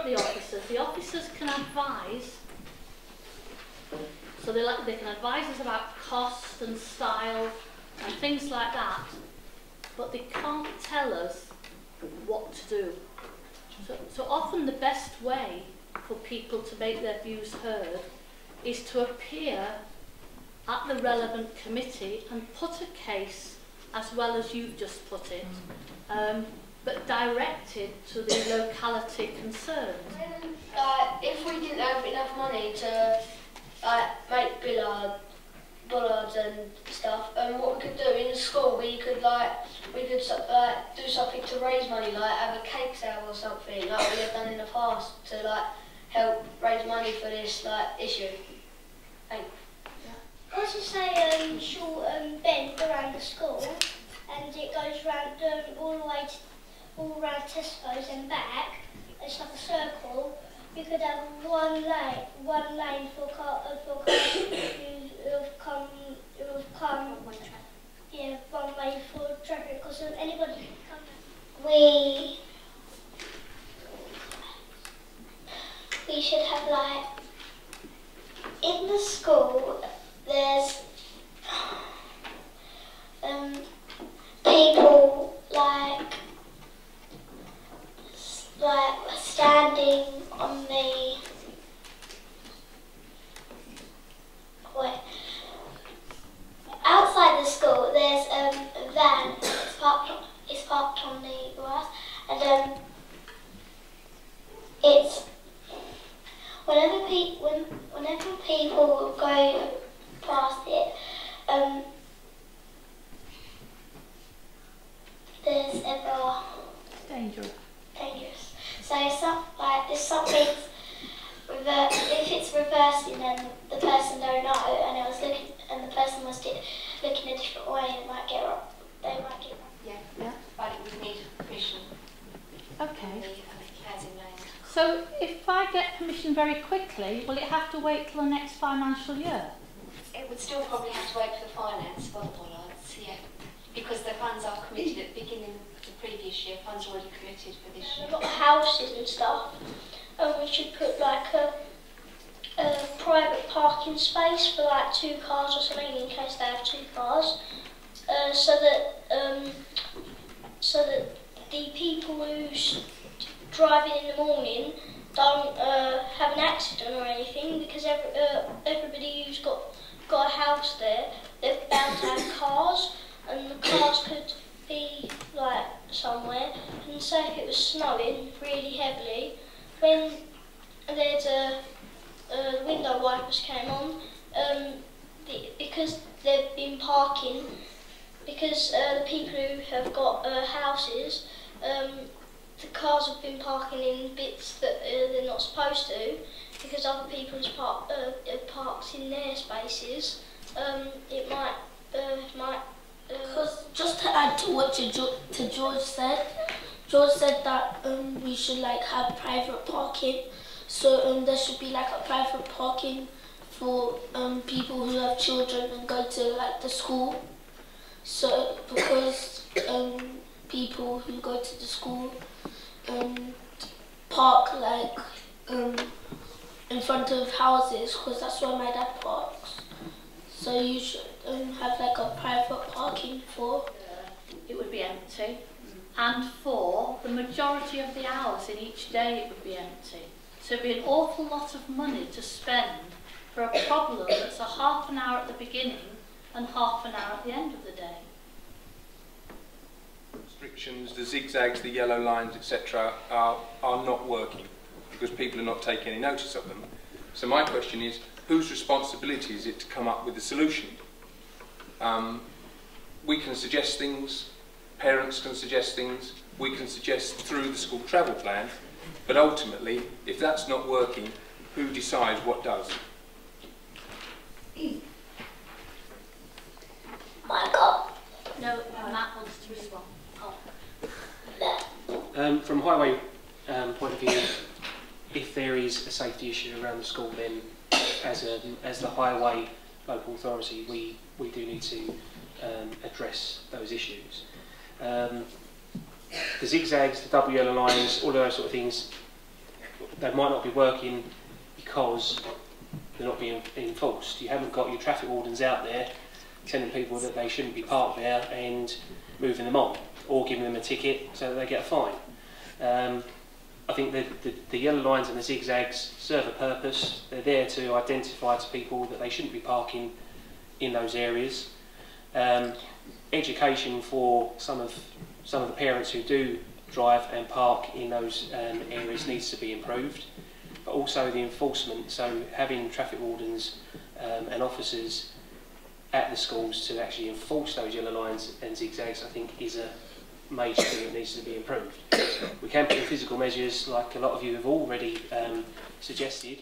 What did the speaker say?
instruct the officers can advise. So they can advise us about cost and style and things like that, but they can't tell us what to do. So often the best way for people to make their views heard is to appear at the relevant committee and put a case as well as you've just put it, but directed to the locality concerned. If we didn't have enough money to make bollards and stuff, what we could do in the school, we could do something to raise money, like have a cake sale or something, like we have done in the past, to help raise money for this issue. Thanks. I was to say short bend around the school, and it goes round all the way all around Tesco's and back. It's like a circle. You could have one lane for cars who've come. Yeah, one way for traffic, because anybody can come. We should have in the school. There's people standing on the outside the school. There's a van. It's parked on the grass, and it's whenever people go past it, there's ever Dangerous. So if something's if it's reversing and the person don't know, and the person was looking a different way, they might get wrong. Yeah. But it would need permission. Okay. So if I get permission very quickly, will it have to wait till the next financial year? It would still probably have to wait for the finance for the bollards, yeah. Because the funds are committed at the beginning of the previous year, funds already committed for this year. We've got houses and stuff, and we should put a private parking space for 2 cars or something, in case they have 2 cars, so that the people who's driving in the morning don't have an accident or anything, because everybody who's got a house there, they're bound to have cars, and the cars could be somewhere, and say if it was snowing really heavily, when there's the window wipers came on, because they've been parking, because the people who have got houses, the cars have been parking in bits that they're not supposed to, because other people have parked in their spaces. It might. Because just to add to what George said that we should have private parking. So there should be a private parking for people who have children and go to the school. So because people who go to the school park in front of houses, because that's where my dad parks. So you should have a private parking for. It would be empty, and for the majority of the hours in each day it would be empty. So it'd be an awful lot of money to spend for a problem that's a half an hour at the beginning and half an hour at the end of the day. Restrictions, the zigzags, the yellow lines, etc. are not working because people are not taking any notice of them. So my question is, whose responsibility is it to come up with a solution? We can suggest things, parents can suggest things, we can suggest through the school travel plan, but ultimately, if that's not working, who decides what does? Michael. No, Matt wants to respond. From a highway point of view, if there is a safety issue around the school, then as the highway local authority, we do need to address those issues. The zigzags, the double yellow lines, all of those sort of things, they might not be working because they're not being enforced. You haven't got your traffic wardens out there telling people that they shouldn't be parked there and moving them on, or giving them a ticket so that they get a fine. I think the yellow lines and the zigzags serve a purpose. They're there to identify to people that they shouldn't be parking in those areas. Education for some of the parents who do drive and park in those areas needs to be improved, but also the enforcement, so having traffic wardens and officers at the schools to actually enforce those yellow lines and zigzags, I think is a major thing that needs to be improved. We can put in physical measures like a lot of you have already suggested.